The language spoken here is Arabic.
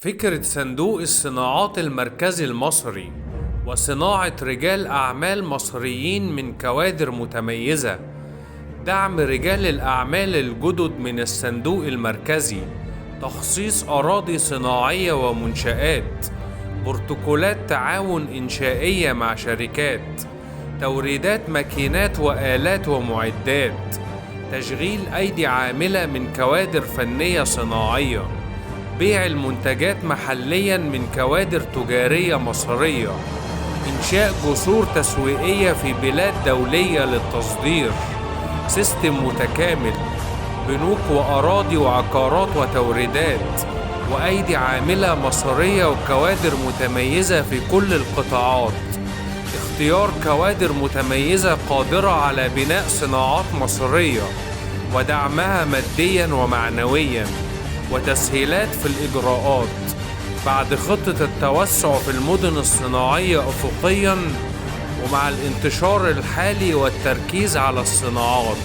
فكرة صندوق الصناعات المركزي المصري وصناعة رجال أعمال مصريين من كوادر متميزة. دعم رجال الأعمال الجدد من الصندوق المركزي، تخصيص أراضي صناعية ومنشآت، بروتوكولات تعاون إنشائية مع شركات، توريدات ماكينات وآلات ومعدات، تشغيل أيدي عاملة من كوادر فنية صناعية، بيع المنتجات محلياً من كوادر تجارية مصرية، إنشاء جسور تسويقية في بلاد دولية للتصدير، سيستم متكامل، بنوك وأراضي وعقارات وتوريدات، وأيدي عاملة مصرية وكوادر متميزة في كل القطاعات. اختيار كوادر متميزة قادرة على بناء صناعات مصرية ودعمها مادياً ومعنوياً، وتسهيلات في الإجراءات بعد خطة التوسع في المدن الصناعية أفقياً، ومع الانتشار الحالي والتركيز على الصناعات.